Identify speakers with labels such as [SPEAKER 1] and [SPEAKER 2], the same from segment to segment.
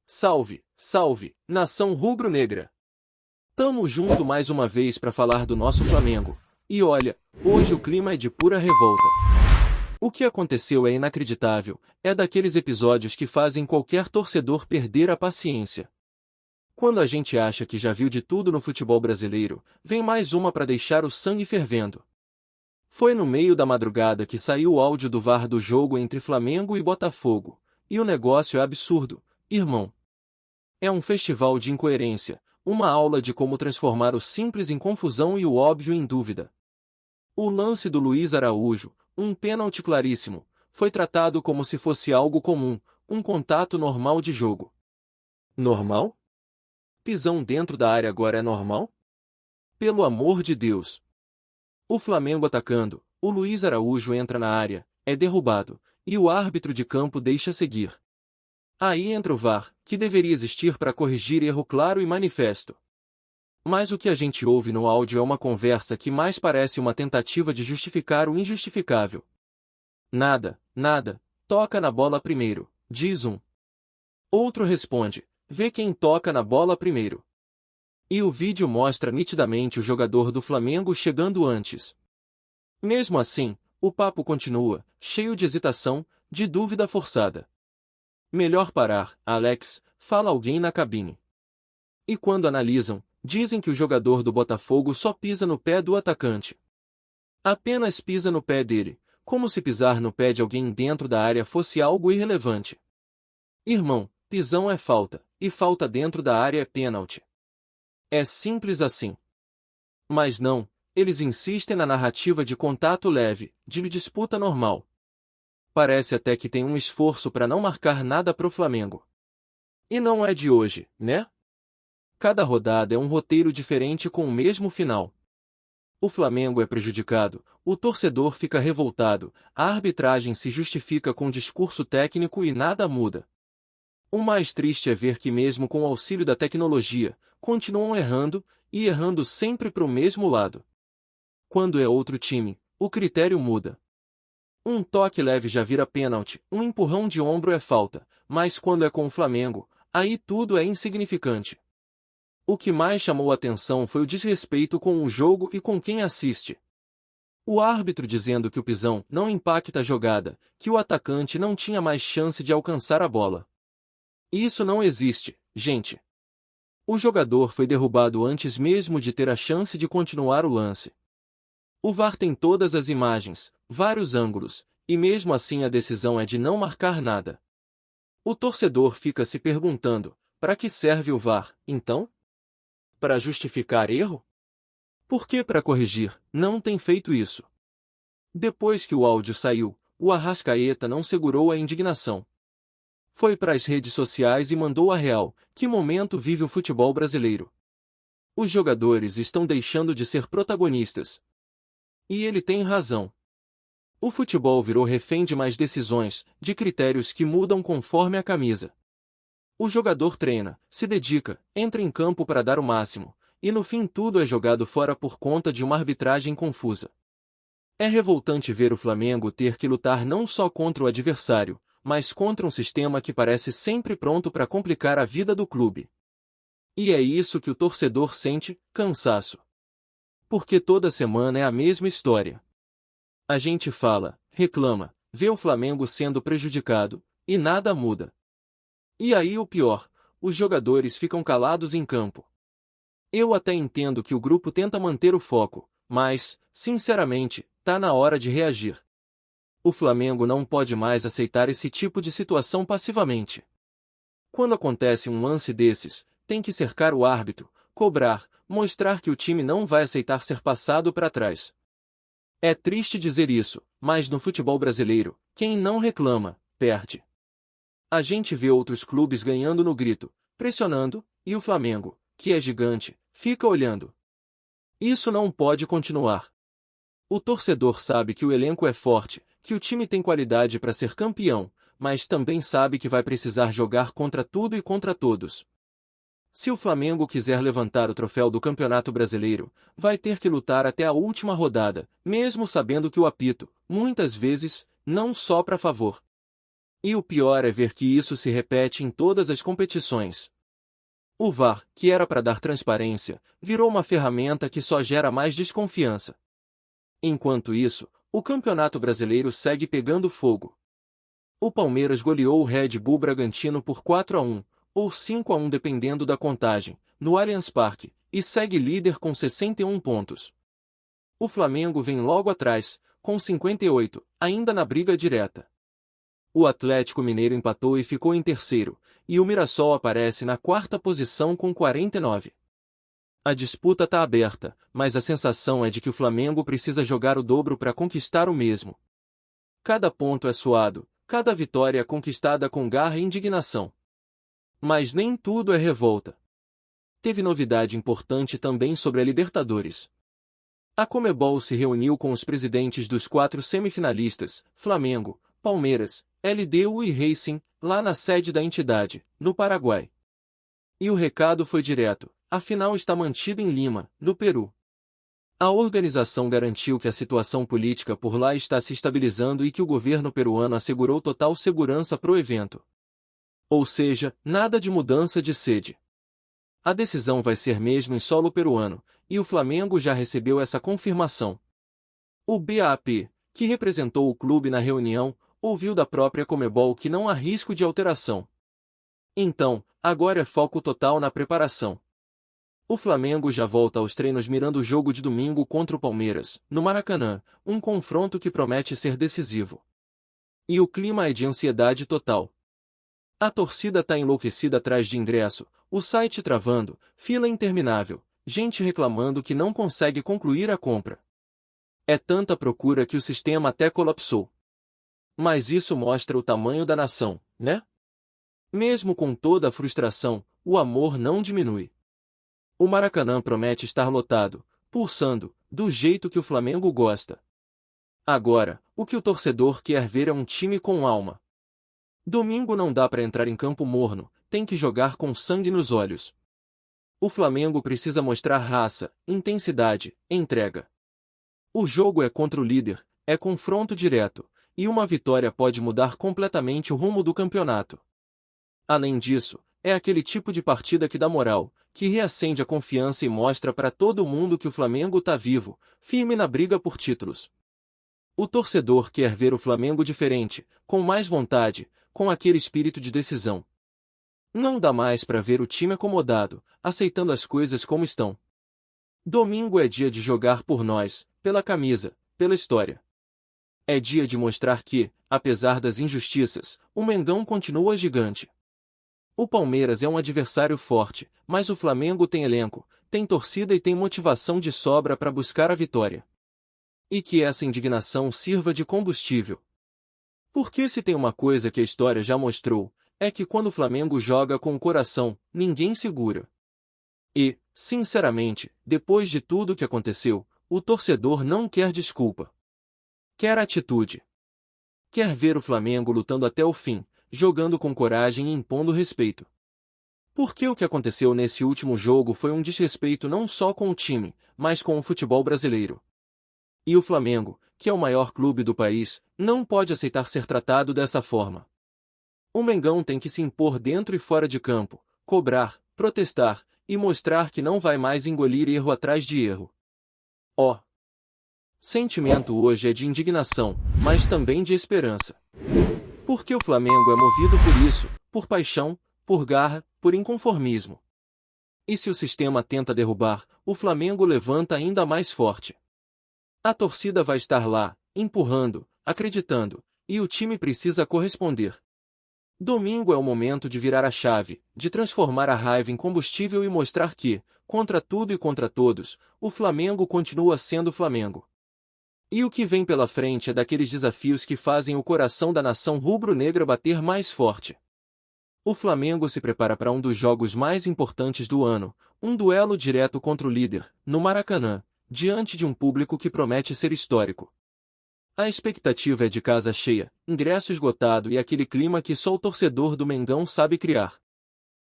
[SPEAKER 1] Salve, salve, nação rubro-negra! Tamo junto mais uma vez para falar do nosso Flamengo. E olha, hoje o clima é de pura revolta. O que aconteceu é inacreditável, é daqueles episódios que fazem qualquer torcedor perder a paciência. Quando a gente acha que já viu de tudo no futebol brasileiro, vem mais uma para deixar o sangue fervendo. Foi no meio da madrugada que saiu o áudio do VAR do jogo entre Flamengo e Botafogo, e o negócio é absurdo, irmão. É um festival de incoerência, uma aula de como transformar o simples em confusão e o óbvio em dúvida. O lance do Luiz Araújo, um pênalti claríssimo, foi tratado como se fosse algo comum, um contato normal de jogo. Normal? Pisão dentro da área agora é normal? Pelo amor de Deus! O Flamengo atacando, o Luiz Araújo entra na área, é derrubado, e o árbitro de campo deixa seguir. Aí entra o VAR, que deveria existir para corrigir erro claro e manifesto. Mas o que a gente ouve no áudio é uma conversa que mais parece uma tentativa de justificar o injustificável. Nada, toca na bola primeiro, diz um. Outro responde, vê quem toca na bola primeiro. E o vídeo mostra nitidamente o jogador do Flamengo chegando antes. Mesmo assim, o papo continua, cheio de hesitação, de dúvida forçada. Melhor parar, Alex, fala alguém na cabine. E quando analisam, dizem que o jogador do Botafogo só pisa no pé do atacante. Apenas pisa no pé dele, como se pisar no pé de alguém dentro da área fosse algo irrelevante. Irmão, pisão é falta, e falta dentro da área é pênalti. É simples assim. Mas não, eles insistem na narrativa de contato leve, de disputa normal. Parece até que tem um esforço para não marcar nada pro Flamengo. E não é de hoje, né? Cada rodada é um roteiro diferente com o mesmo final. O Flamengo é prejudicado, o torcedor fica revoltado, a arbitragem se justifica com discurso técnico e nada muda. O mais triste é ver que mesmo com o auxílio da tecnologia, continuam errando, e errando sempre pro mesmo lado. Quando é outro time, o critério muda. Um toque leve já vira pênalti, um empurrão de ombro é falta, mas quando é com o Flamengo, aí tudo é insignificante. O que mais chamou a atenção foi o desrespeito com o jogo e com quem assiste. O árbitro dizendo que o pisão não impacta a jogada, que o atacante não tinha mais chance de alcançar a bola. Isso não existe, gente. O jogador foi derrubado antes mesmo de ter a chance de continuar o lance. O VAR tem todas as imagens, vários ângulos, e mesmo assim a decisão é de não marcar nada. O torcedor fica se perguntando, para que serve o VAR, então? Para justificar erro? Por que para corrigir, não tem feito isso? Depois que o áudio saiu, o Arrascaeta não segurou a indignação. Foi para as redes sociais e mandou a real, que momento vive o futebol brasileiro. Os jogadores estão deixando de ser protagonistas. E ele tem razão. O futebol virou refém de mais decisões, de critérios que mudam conforme a camisa. O jogador treina, se dedica, entra em campo para dar o máximo, e no fim tudo é jogado fora por conta de uma arbitragem confusa. É revoltante ver o Flamengo ter que lutar não só contra o adversário, mas contra um sistema que parece sempre pronto para complicar a vida do clube. E é isso que o torcedor sente, cansaço. Porque toda semana é a mesma história. A gente fala, reclama, vê o Flamengo sendo prejudicado, e nada muda. E aí o pior, os jogadores ficam calados em campo. Eu até entendo que o grupo tenta manter o foco, mas, sinceramente, tá na hora de reagir. O Flamengo não pode mais aceitar esse tipo de situação passivamente. Quando acontece um lance desses, tem que cercar o árbitro, cobrar, mostrar que o time não vai aceitar ser passado para trás. É triste dizer isso, mas no futebol brasileiro, quem não reclama, perde. A gente vê outros clubes ganhando no grito, pressionando, e o Flamengo, que é gigante, fica olhando. Isso não pode continuar. O torcedor sabe que o elenco é forte, que o time tem qualidade para ser campeão, mas também sabe que vai precisar jogar contra tudo e contra todos. Se o Flamengo quiser levantar o troféu do Campeonato Brasileiro, vai ter que lutar até a última rodada, mesmo sabendo que o apito, muitas vezes, não sopra a favor. E o pior é ver que isso se repete em todas as competições. O VAR, que era para dar transparência, virou uma ferramenta que só gera mais desconfiança. Enquanto isso, o Campeonato Brasileiro segue pegando fogo. O Palmeiras goleou o Red Bull Bragantino por 4-1, ou 5-1 dependendo da contagem, no Allianz Parque, e segue líder com 61 pontos. O Flamengo vem logo atrás, com 58, ainda na briga direta. O Atlético Mineiro empatou e ficou em terceiro, e o Mirassol aparece na quarta posição com 49. A disputa está aberta, mas a sensação é de que o Flamengo precisa jogar o dobro para conquistar o mesmo. Cada ponto é suado, cada vitória é conquistada com garra e indignação. Mas nem tudo é revolta. Teve novidade importante também sobre a Libertadores. A Conmebol se reuniu com os presidentes dos 4 semifinalistas, Flamengo, Palmeiras, LDU e Racing, lá na sede da entidade, no Paraguai. E o recado foi direto: a final está mantida em Lima, no Peru. A organização garantiu que a situação política por lá está se estabilizando e que o governo peruano assegurou total segurança pro evento. Ou seja, nada de mudança de sede. A decisão vai ser mesmo em solo peruano, e o Flamengo já recebeu essa confirmação. O BAP, que representou o clube na reunião, ouviu da própria Conmebol que não há risco de alteração. Então, agora é foco total na preparação. O Flamengo já volta aos treinos mirando o jogo de domingo contra o Palmeiras, no Maracanã, um confronto que promete ser decisivo. E o clima é de ansiedade total. A torcida tá enlouquecida atrás de ingresso, o site travando, fila interminável, gente reclamando que não consegue concluir a compra. É tanta procura que o sistema até colapsou. Mas isso mostra o tamanho da nação, né? Mesmo com toda a frustração, o amor não diminui. O Maracanã promete estar lotado, pulsando, do jeito que o Flamengo gosta. Agora, o que o torcedor quer ver é um time com alma. Domingo não dá para entrar em campo morno, tem que jogar com sangue nos olhos. O Flamengo precisa mostrar raça, intensidade, entrega. O jogo é contra o líder, é confronto direto, e uma vitória pode mudar completamente o rumo do campeonato. Além disso, é aquele tipo de partida que dá moral, que reacende a confiança e mostra para todo mundo que o Flamengo tá vivo, firme na briga por títulos. O torcedor quer ver o Flamengo diferente, com mais vontade, com aquele espírito de decisão. Não dá mais para ver o time acomodado, aceitando as coisas como estão. Domingo é dia de jogar por nós, pela camisa, pela história. É dia de mostrar que, apesar das injustiças, o Mengão continua gigante. O Palmeiras é um adversário forte, mas o Flamengo tem elenco, tem torcida e tem motivação de sobra para buscar a vitória. E que essa indignação sirva de combustível. Porque se tem uma coisa que a história já mostrou, é que quando o Flamengo joga com o coração, ninguém segura. E, sinceramente, depois de tudo que aconteceu, o torcedor não quer desculpa. Quer atitude. Quer ver o Flamengo lutando até o fim, jogando com coragem e impondo respeito. Porque o que aconteceu nesse último jogo foi um desrespeito não só com o time, mas com o futebol brasileiro. E o Flamengo, que é o maior clube do país, não pode aceitar ser tratado dessa forma. O Mengão tem que se impor dentro e fora de campo, cobrar, protestar, e mostrar que não vai mais engolir erro atrás de erro. Ó! Sentimento hoje é de indignação, mas também de esperança. Porque o Flamengo é movido por isso, por paixão, por garra, por inconformismo. E se o sistema tenta derrubar, o Flamengo levanta ainda mais forte. A torcida vai estar lá, empurrando, acreditando, e o time precisa corresponder. Domingo é o momento de virar a chave, de transformar a raiva em combustível e mostrar que, contra tudo e contra todos, o Flamengo continua sendo Flamengo. E o que vem pela frente é daqueles desafios que fazem o coração da nação rubro-negra bater mais forte. O Flamengo se prepara para um dos jogos mais importantes do ano, um duelo direto contra o líder, no Maracanã, diante de um público que promete ser histórico. A expectativa é de casa cheia, ingresso esgotado e aquele clima que só o torcedor do Mengão sabe criar.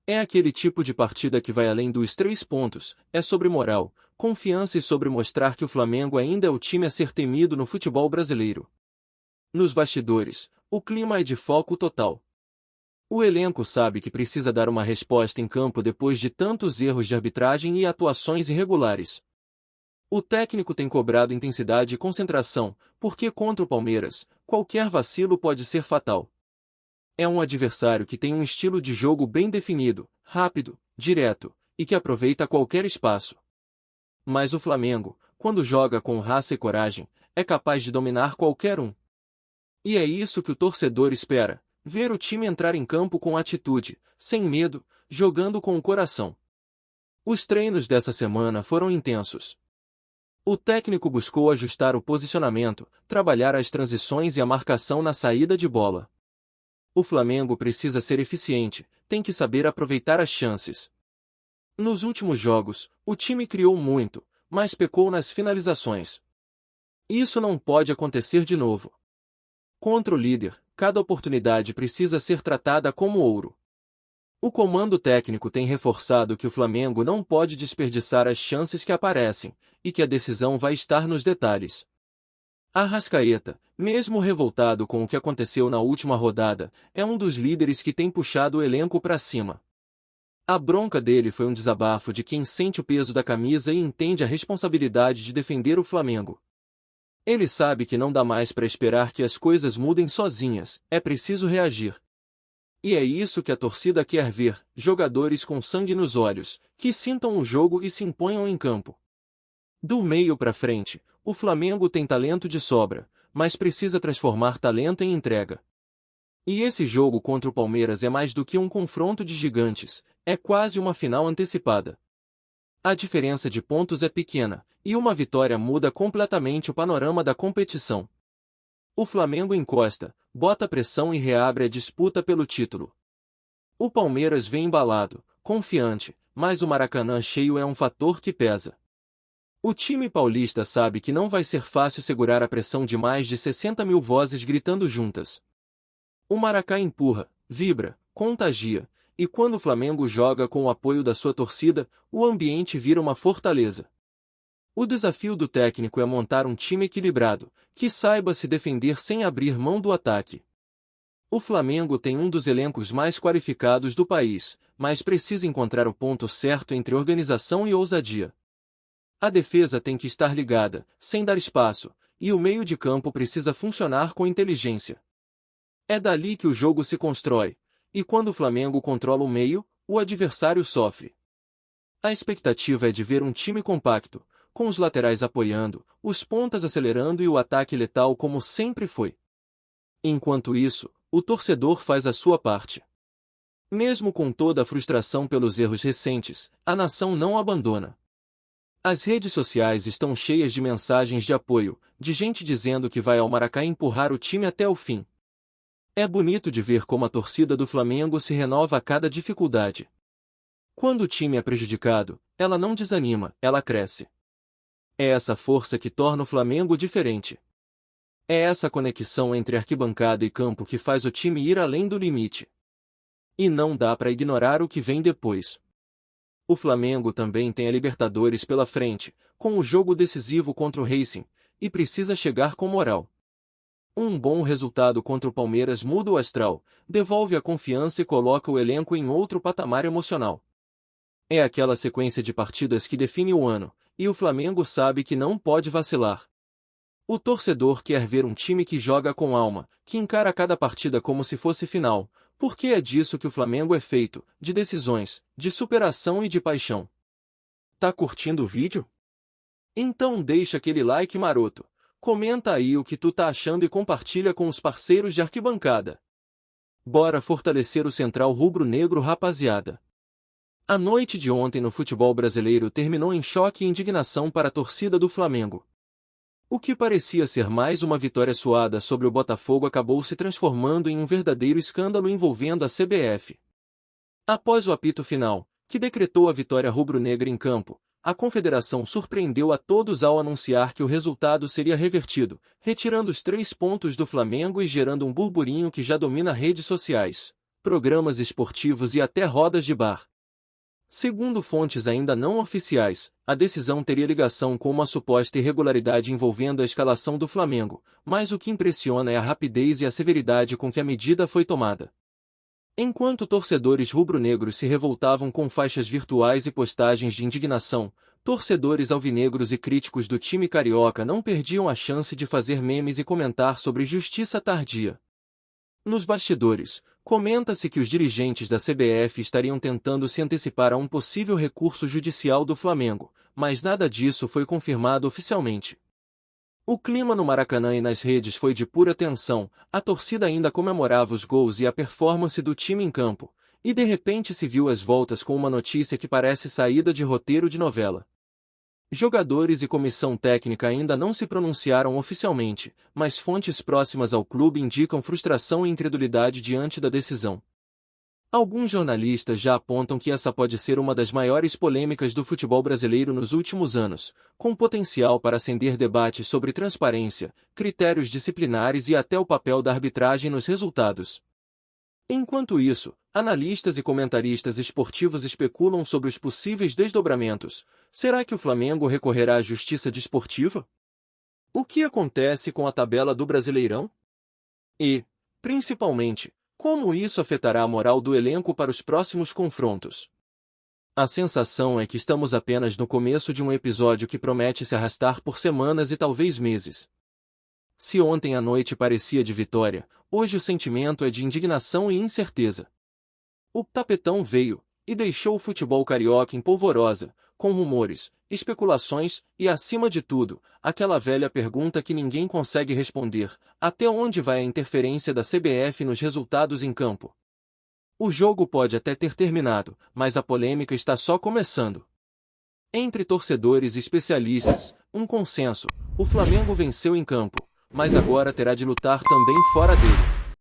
[SPEAKER 1] É aquele tipo de partida que vai além dos 3 pontos, é sobre moral, confiança e sobre mostrar que o Flamengo ainda é o time a ser temido no futebol brasileiro. Nos bastidores, o clima é de foco total. O elenco sabe que precisa dar uma resposta em campo depois de tantos erros de arbitragem e atuações irregulares. O técnico tem cobrado intensidade e concentração, porque contra o Palmeiras, qualquer vacilo pode ser fatal. É um adversário que tem um estilo de jogo bem definido, rápido, direto, e que aproveita qualquer espaço. Mas o Flamengo, quando joga com raça e coragem, é capaz de dominar qualquer um. E é isso que o torcedor espera, ver o time entrar em campo com atitude, sem medo, jogando com o coração. Os treinos dessa semana foram intensos. O técnico buscou ajustar o posicionamento, trabalhar as transições e a marcação na saída de bola. O Flamengo precisa ser eficiente, tem que saber aproveitar as chances. Nos últimos jogos, o time criou muito, mas pecou nas finalizações. Isso não pode acontecer de novo. Contra o líder, cada oportunidade precisa ser tratada como ouro. O comando técnico tem reforçado que o Flamengo não pode desperdiçar as chances que aparecem, e que a decisão vai estar nos detalhes. Arrascaeta, mesmo revoltado com o que aconteceu na última rodada, é um dos líderes que tem puxado o elenco para cima. A bronca dele foi um desabafo de quem sente o peso da camisa e entende a responsabilidade de defender o Flamengo. Ele sabe que não dá mais para esperar que as coisas mudem sozinhas, é preciso reagir. E é isso que a torcida quer ver, jogadores com sangue nos olhos, que sintam o jogo e se imponham em campo. Do meio para frente, o Flamengo tem talento de sobra, mas precisa transformar talento em entrega. E esse jogo contra o Palmeiras é mais do que um confronto de gigantes, é quase uma final antecipada. A diferença de pontos é pequena, e uma vitória muda completamente o panorama da competição. O Flamengo encosta, bota pressão e reabre a disputa pelo título. O Palmeiras vem embalado, confiante, mas o Maracanã cheio é um fator que pesa. O time paulista sabe que não vai ser fácil segurar a pressão de mais de 60 mil vozes gritando juntas. O Maracá empurra, vibra, contagia, e quando o Flamengo joga com o apoio da sua torcida, o ambiente vira uma fortaleza. O desafio do técnico é montar um time equilibrado, que saiba se defender sem abrir mão do ataque. O Flamengo tem um dos elencos mais qualificados do país, mas precisa encontrar o ponto certo entre organização e ousadia. A defesa tem que estar ligada, sem dar espaço, e o meio de campo precisa funcionar com inteligência. É dali que o jogo se constrói, e quando o Flamengo controla o meio, o adversário sofre. A expectativa é de ver um time compacto, com os laterais apoiando, os pontas acelerando e o ataque letal como sempre foi. Enquanto isso, o torcedor faz a sua parte. Mesmo com toda a frustração pelos erros recentes, a nação não abandona. As redes sociais estão cheias de mensagens de apoio, de gente dizendo que vai ao Maracanã empurrar o time até o fim. É bonito de ver como a torcida do Flamengo se renova a cada dificuldade. Quando o time é prejudicado, ela não desanima, ela cresce. É essa força que torna o Flamengo diferente. É essa conexão entre arquibancada e campo que faz o time ir além do limite. E não dá para ignorar o que vem depois. O Flamengo também tem a Libertadores pela frente, com o jogo decisivo contra o Racing, e precisa chegar com moral. Um bom resultado contra o Palmeiras muda o astral, devolve a confiança e coloca o elenco em outro patamar emocional. É aquela sequência de partidas que define o ano, e o Flamengo sabe que não pode vacilar. O torcedor quer ver um time que joga com alma, que encara cada partida como se fosse final, porque é disso que o Flamengo é feito, de decisões, de superação e de paixão. Tá curtindo o vídeo? Então deixa aquele like maroto. Comenta aí o que tu tá achando e compartilha com os parceiros de arquibancada. Bora fortalecer o Central Rubro-Negro, rapaziada. A noite de ontem no futebol brasileiro terminou em choque e indignação para a torcida do Flamengo. O que parecia ser mais uma vitória suada sobre o Botafogo acabou se transformando em um verdadeiro escândalo envolvendo a CBF. Após o apito final, que decretou a vitória rubro-negra em campo, a confederação surpreendeu a todos ao anunciar que o resultado seria revertido, retirando os 3 pontos do Flamengo e gerando um burburinho que já domina redes sociais, programas esportivos e até rodas de bar. Segundo fontes ainda não oficiais, a decisão teria ligação com uma suposta irregularidade envolvendo a escalação do Flamengo, mas o que impressiona é a rapidez e a severidade com que a medida foi tomada. Enquanto torcedores rubro-negros se revoltavam com faixas virtuais e postagens de indignação, torcedores alvinegros e críticos do time carioca não perdiam a chance de fazer memes e comentar sobre justiça tardia. Nos bastidores, comenta-se que os dirigentes da CBF estariam tentando se antecipar a um possível recurso judicial do Flamengo, mas nada disso foi confirmado oficialmente. O clima no Maracanã e nas redes foi de pura tensão, a torcida ainda comemorava os gols e a performance do time em campo, e de repente se viu às voltas com uma notícia que parece saída de roteiro de novela. Jogadores e comissão técnica ainda não se pronunciaram oficialmente, mas fontes próximas ao clube indicam frustração e incredulidade diante da decisão. Alguns jornalistas já apontam que essa pode ser uma das maiores polêmicas do futebol brasileiro nos últimos anos, com potencial para acender debates sobre transparência, critérios disciplinares e até o papel da arbitragem nos resultados. Enquanto isso, analistas e comentaristas esportivos especulam sobre os possíveis desdobramentos. Será que o Flamengo recorrerá à justiça desportiva? O que acontece com a tabela do Brasileirão? E, principalmente, como isso afetará a moral do elenco para os próximos confrontos? A sensação é que estamos apenas no começo de um episódio que promete se arrastar por semanas e talvez meses. Se ontem à noite parecia de vitória, hoje o sentimento é de indignação e incerteza. O tapetão veio e deixou o futebol carioca em polvorosa, com rumores, especulações e, acima de tudo, aquela velha pergunta que ninguém consegue responder: até onde vai a interferência da CBF nos resultados em campo? O jogo pode até ter terminado, mas a polêmica está só começando. Entre torcedores e especialistas, um consenso: o Flamengo venceu em campo, mas agora terá de lutar também fora dele.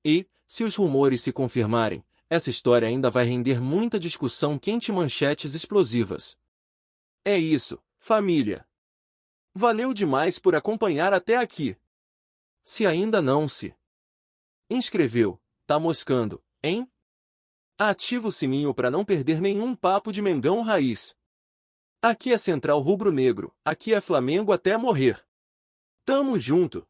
[SPEAKER 1] E, se os rumores se confirmarem, essa história ainda vai render muita discussão quente e manchetes explosivas. É isso, família. Valeu demais por acompanhar até aqui. Se ainda não se inscreveu, tá moscando, hein? Ativa o sininho para não perder nenhum papo de Mengão Raiz. Aqui é Central Rubro Negro, aqui é Flamengo até morrer. Tamo junto!